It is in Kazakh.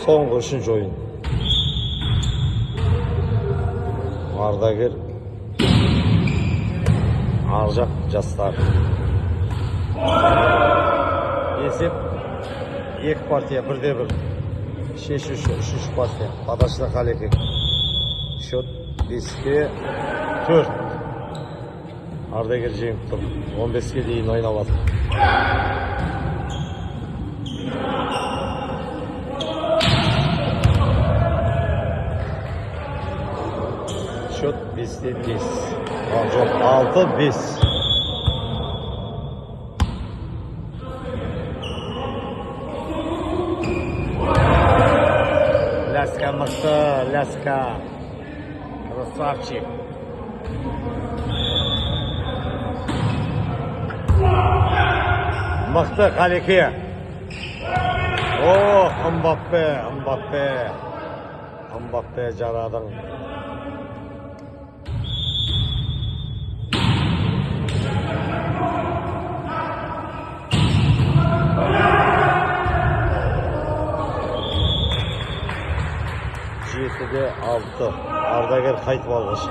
Соңғы үшінші ойын. Ардагер Аржақ жастар. Есеп 2 партия 1-1. Шешуші 3 партия. Падашына Қалеке. Счет 5-4. Ардагер жеңіп тұр. 15-ке дейін ойналады. Счет 5-5. Жоқ, 6-5. Ляска мықты, Ляска. Красавчик. Мықты Қалеке. О, Мбаппе жарадың. Жетіде 6. Ардагер қайтып алғыш.